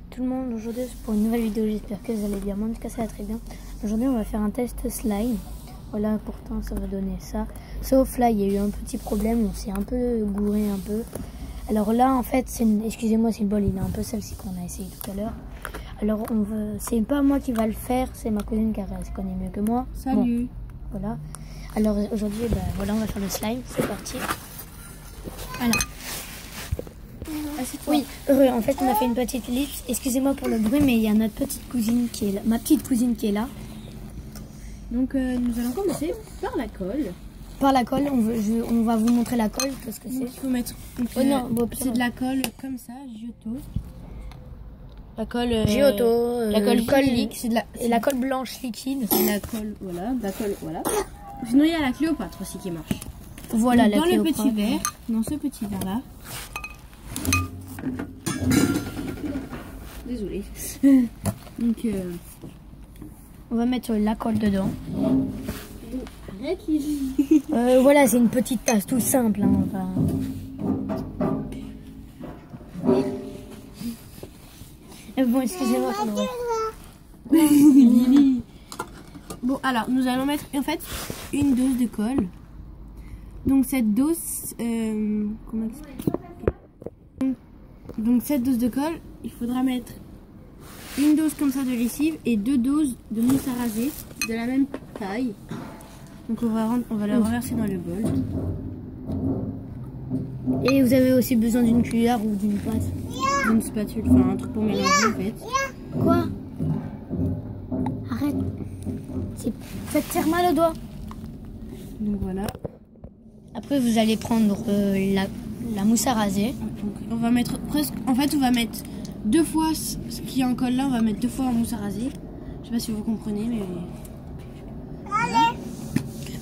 tout le monde, aujourd'hui c'est pour une nouvelle vidéo, j'espère que vous allez bien, moi en tout cas ça va très bien. Aujourd'hui on va faire un test slime, voilà pourtant ça va donner ça. Sauf là il y a eu un petit problème, on s'est un peu gouré un peu. Alors là en fait, excusez-moi si le bol il est un peu celle-ci qu'on a essayé tout à l'heure. Alors c'est pas moi qui va le faire, c'est ma cousine car elle se connaît mieux que moi. Salut. Bon, voilà. Alors aujourd'hui voilà, on va faire le slime, c'est parti. Voilà. Oui, heureux. En fait, on a fait une petite ellipse. Excusez-moi pour le bruit, mais il y a notre petite cousine qui est là, ma petite cousine qui est là. Donc, nous allons commencer par la colle. Par la colle, on va vous montrer la colle, parce que c'est. Il faut mettre. C'est de la colle comme ça, Giotto. La colle. Giotto. La colle liquide. C'est de la colle blanche liquide. C'est la colle, voilà. La colle, voilà. Sinon, il y a la Cléopâtre aussi qui marche. Voilà. Donc, la dans Cléopâtre. le petit verre, dans ce petit verre là. Désolée. Donc, on va mettre la colle dedans. Arrête, Lily. Voilà, c'est une petite tasse tout simple. Hein, enfin... Bon, excusez-moi. Lily. Bon, alors, nous allons mettre en fait une dose de colle. Donc, cette dose. Comment expliquer ? Donc, cette dose de colle, il faudra mettre une dose comme ça de lessive et 2 doses de mousse à raser de la même taille. Donc, on va la renverser dans le bol. Et vous avez aussi besoin d'une cuillère ou d'une pâte. D'une spatule, enfin un truc pour mélanger en fait. Quoi? Arrête. Ça te faire mal au doigt. Donc voilà. Après vous allez prendre la mousse à raser. Donc, on va mettre presque. En fait on va mettre 2 fois ce qui est en colle là, on va mettre 2 fois en mousse à raser. Je sais pas si vous comprenez mais.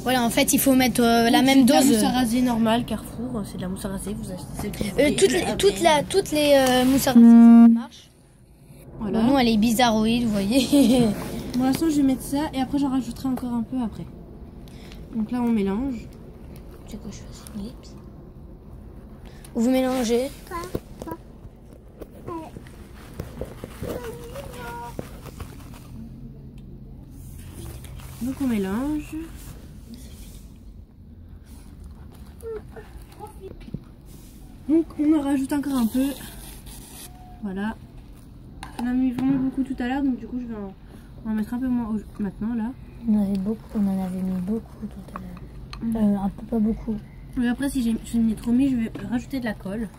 Voilà, en fait, il faut mettre la même dose. C'est de la mousse à raser normale, Carrefour, c'est de la mousse à raser. Vous achetez toutes les mousses à raser, ça marche. Voilà. Bon, nous, elle est bizarroïde, vous voyez. Pour l'instant, je vais mettre ça et après, j'en rajouterai encore un peu après. Donc là, on mélange. C'est quoi, je fais une ellipse. Vous mélangez. Donc on mélange. Donc on en rajoute encore un peu. Voilà. On a mis vraiment beaucoup tout à l'heure, donc du coup je vais en mettre un peu moins maintenant là. On en avait mis beaucoup tout à l'heure. Un peu pas beaucoup. Mais après si je n'ai trop mis, je vais rajouter de la colle.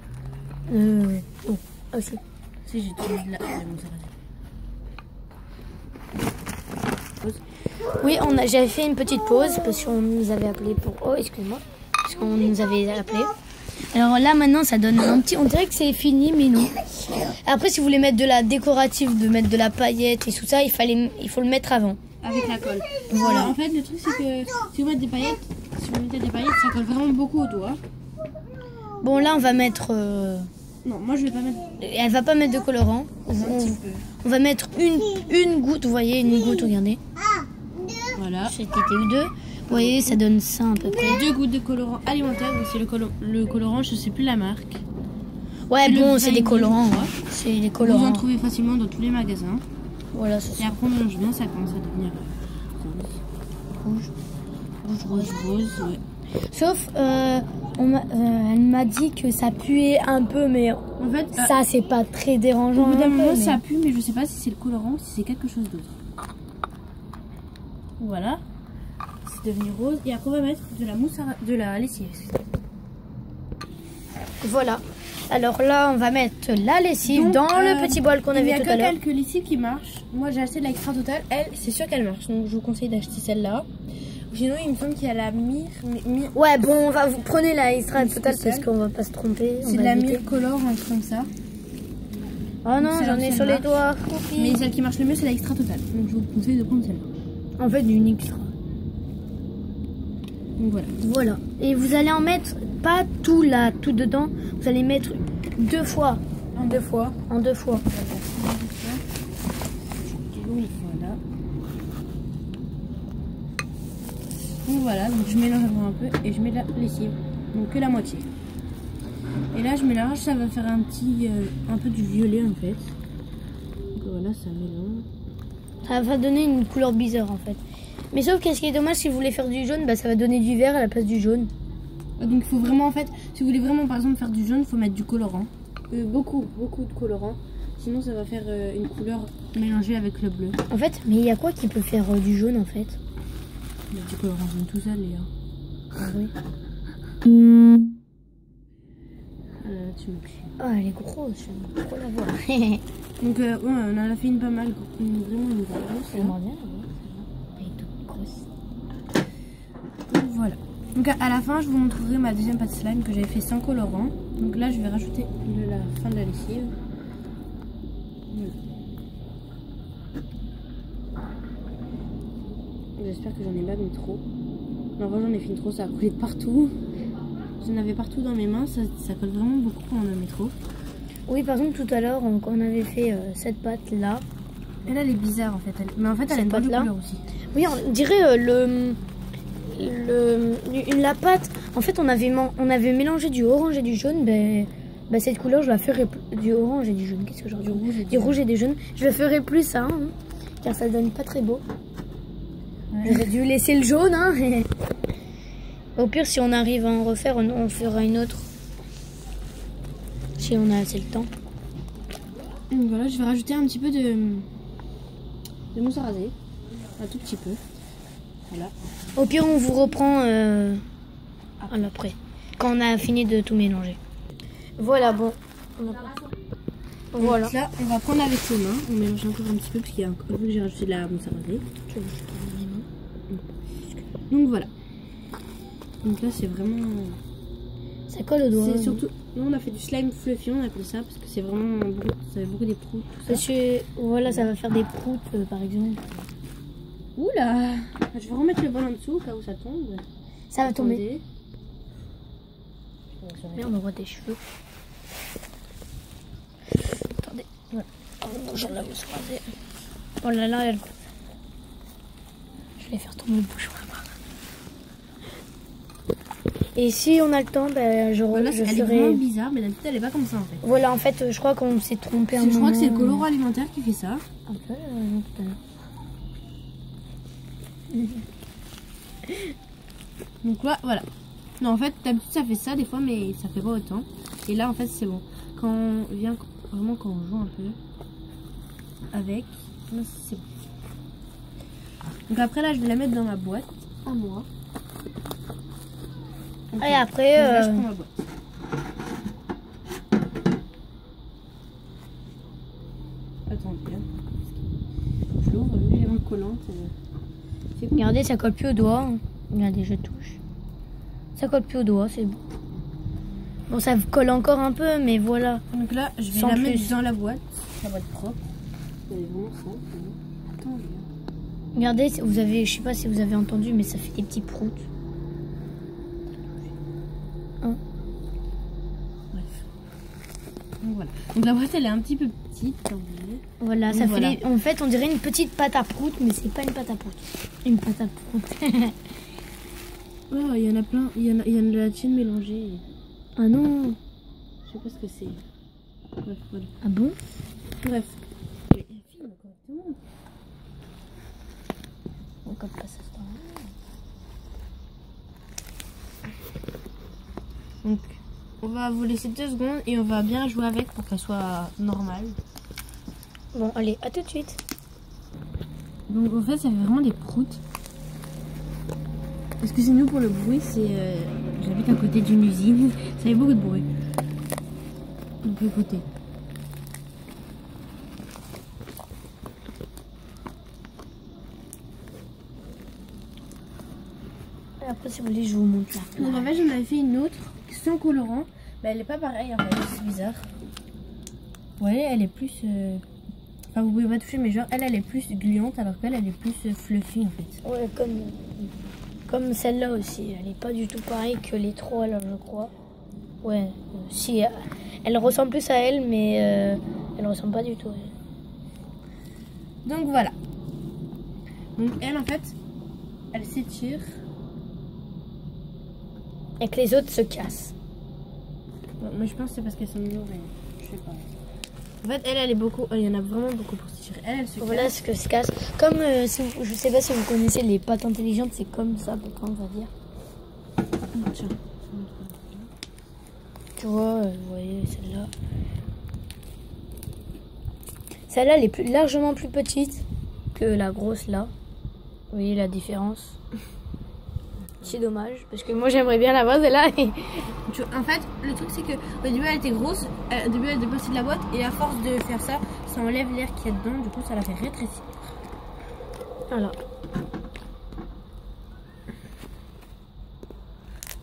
Aussi. Si j'ai trop mis de la colle. Oui, j'avais fait une petite pause parce qu'on nous avait appelé pour. Oh, excuse-moi. Parce qu'on nous avait appelé. Alors là, maintenant, ça donne un petit. On dirait que c'est fini, mais non. Après, si vous voulez mettre de la décorative, de mettre de la paillette et tout ça, il faut le mettre avant. Avec la colle. Voilà. En fait, le truc, c'est que si vous mettez des paillettes, ça colle vraiment beaucoup au doigt. Bon, là, on va mettre. Non, moi, je vais pas mettre. Elle va pas mettre de colorant. On va mettre une goutte, vous voyez, une goutte, regardez. Voilà. C'était 2. Vous voyez, ça donne ça à peu près. 2 gouttes de colorant alimentaire, c'est le colorant, je sais plus la marque. Ouais, bon, c'est des colorants. C'est des colorants. Vous en trouvez facilement dans tous les magasins. Voilà, c'est ça. Et après, on mélange bien, ça commence à devenir rose, ouais. Sauf, elle m'a dit que ça puait un peu, mais en fait, ça, c'est pas très dérangeant. Au bout d'un moment, ça pue, mais je sais pas si c'est le colorant ou si c'est quelque chose d'autre. Voilà. C'est devenu rose. Et après, on va mettre de la lessive. Voilà. Alors là, on va mettre la lessive dans le petit bol qu'on avait tout à l'heure. Il y a que quelques lessives qui marchent. Moi, j'ai acheté de l'extra total. Elle, c'est sûr qu'elle marche. Donc, je vous conseille d'acheter celle-là. Sinon, il me semble qu'il y a la mire. Ouais, bon, vous prenez la extra total parce qu'on va pas se tromper. C'est de la mire color, un truc comme ça. Oh non, j'en ai sur les doigts. Mais celle qui marche le mieux, c'est la extra total. Donc, je vous conseille de prendre celle-là. En fait, une extra. Donc voilà. Voilà. Et vous allez en mettre pas tout là, tout dedans. Vous allez mettre 2 fois. En 2 fois. En 2 fois. Voilà. Donc voilà, donc je mélange un peu et je mets la lessive. Donc que la moitié. Et là je mélange, ça va faire un peu du violet en fait. voilà, ça mélange. Ça va donner une couleur bizarre en fait. Mais sauf qu'est-ce qui est dommage, si vous voulez faire du jaune, bah ça va donner du vert à la place du jaune. Donc il faut vraiment en fait, si vous voulez vraiment par exemple faire du jaune, il faut mettre du colorant. Beaucoup de colorant. Sinon ça va faire une couleur mélangée avec le bleu. En fait, mais il y a quoi qui peut faire du jaune en fait? Il y a du colorant jaune tout seul, Léa. Ah oui. Tu me cries. Ah, elle est grosse, j'aime trop la voir. Donc ouais, on en a fait une pas mal, vraiment une grosse. J'aimerais bien la voir, elle est toute grosse. Donc voilà. Donc à la fin, je vous montrerai ma deuxième pâte slime que j'avais fait sans colorant. Donc là, je vais rajouter la fin de la lessive. Voilà. J'espère que j'en ai pas mis trop. Non, moi j'en ai fait trop, ça a coulé de partout. J'en avais partout dans mes mains, ça colle vraiment beaucoup quand on en met trop. Oui, par exemple, tout à l'heure, quand on avait fait cette pâte là. Elle, elle est bizarre en fait. Mais en fait, elle a une bonne couleur aussi. Oui, on dirait la pâte. En fait, on avait mélangé du orange et du jaune. Ben, cette couleur, je la ferai du orange et du jaune. Qu'est-ce que genre du rouge et du jaune. Je la ferai plus ça, hein, car ça donne pas très beau. Ouais. J'aurais dû laisser le jaune. Hein. Au pire, si on arrive à en refaire, on fera une autre. Si on a assez le temps. Donc voilà, je vais rajouter un petit peu de mousse à raser. Un tout petit peu. Voilà. Au pire, on vous reprend après. Quand on a fini de tout mélanger. Voilà, bon. Voilà. Donc là, on va prendre avec ses mains. On mélange encore un petit peu parce qu'il y a encore vu que j'ai rajouté de la mousse à raser. Donc voilà. Donc là, c'est vraiment... Ça colle au doigt. C'est surtout... Nous, on a fait du slime fluffy, on appelle ça, parce que c'est vraiment... Ça fait beaucoup des proutes, tout ça. Parce que, voilà, ça va faire des proutes, par exemple. Oula! Je vais remettre le bol en dessous, au cas où ça tombe. Ça va tomber. Merde, on voit tes cheveux. Attendez. Ouais. J'en la mousse rasée. Oh là là, elle... Je vais faire tomber le bouchon là-bas. Et si on a le temps, ben, je elle ferai... est vraiment bizarre, mais d'habitude elle est pas comme ça en fait. Voilà, en fait, je crois qu'on s'est trompé un moment. Je crois que c'est le colorant alimentaire qui fait ça. Un peu, tout à l'heure. Donc voilà. Non, en fait, d'habitude ça fait ça des fois, mais ça fait pas autant. Et là, en fait, c'est bon. Quand on vient, vraiment quand on joue un peu avec, c'est bon. Donc après là, je vais la mettre dans ma boîte à moi. Okay. Et après, là, je prends ma boîte. Attendez, je l'ouvre, vu que j'ai mains collantes. Regardez, ça colle plus au doigt. Regardez, je touche. Ça colle plus au doigt, c'est bon. Bon, ça colle encore un peu, mais voilà. Donc là, je vais la mettre dans la boîte propre. Elle est vraiment simple. Attends, regardez, vous avez, je sais pas si vous avez entendu, mais ça fait des petits proutes. Hein. Bref. Donc voilà. Donc la boîte, elle est un petit peu petite, comme vous voyez. Voilà, donc ça voilà. Fait en fait, on dirait une petite pâte à prout, mais c'est pas une pâte à prout. Une pâte à prout. Oh, il y en a plein. Il y en a de la tienne mélangée. Ah non. Je sais pas ce que c'est. Bref, voilà. Ah bon? Bref. On code pas ça. Donc, on va vous laisser 2 secondes et on va bien jouer avec pour qu'elle soit normale. Bon, allez, à tout de suite. Donc, en fait, ça fait vraiment des proutes. Excusez-nous pour le bruit, j'habite à côté d'une usine, ça fait beaucoup de bruit. Donc, écoutez. Et après, si vous voulez, je vous montre là. Donc, en fait, j'en avais fait une autre sans colorant. Mais elle est pas pareille, en fait, c'est bizarre. Vous voyez, elle est plus... Enfin, vous pouvez pas toucher, mais genre, elle est plus gluante alors qu'elle est plus fluffy, en fait. Ouais, comme celle-là aussi. Elle est pas du tout pareille que les 3, là, je crois. Ouais, si, elle ressemble plus à elle, mais elle ressemble pas du tout. Elle. Donc, voilà. Donc, elle, en fait, elle s'étire. Et que les autres se cassent. Bon, mais je pense que c'est parce qu'elles sont lourdes, je sais pas. En fait, elle est beaucoup. Il y en a vraiment beaucoup pour se tirer. Elle se Voilà casse. ce que se casse. Comme, je sais pas si vous connaissez les pattes intelligentes, c'est comme ça, pourtant, on va dire. Tiens. Tu vois, vous voyez celle-là. Celle-là, elle est largement plus petite que la grosse là. Vous voyez la différence? C'est dommage, parce que moi j'aimerais bien l'avoir celle-là. En fait, le truc c'est que au début elle était grosse, au début elle était petite de la boîte, et à force de faire ça, ça enlève l'air qu'il y a dedans, du coup ça la fait rétrécir. Voilà.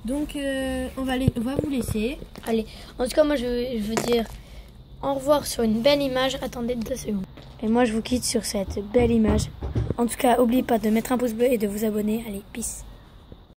Donc on va vous laisser. Allez, en tout cas, moi je veux dire au revoir sur une belle image. Attendez 2 secondes. Et moi je vous quitte sur cette belle image. En tout cas, n'oubliez pas de mettre un pouce bleu et de vous abonner. Allez, peace.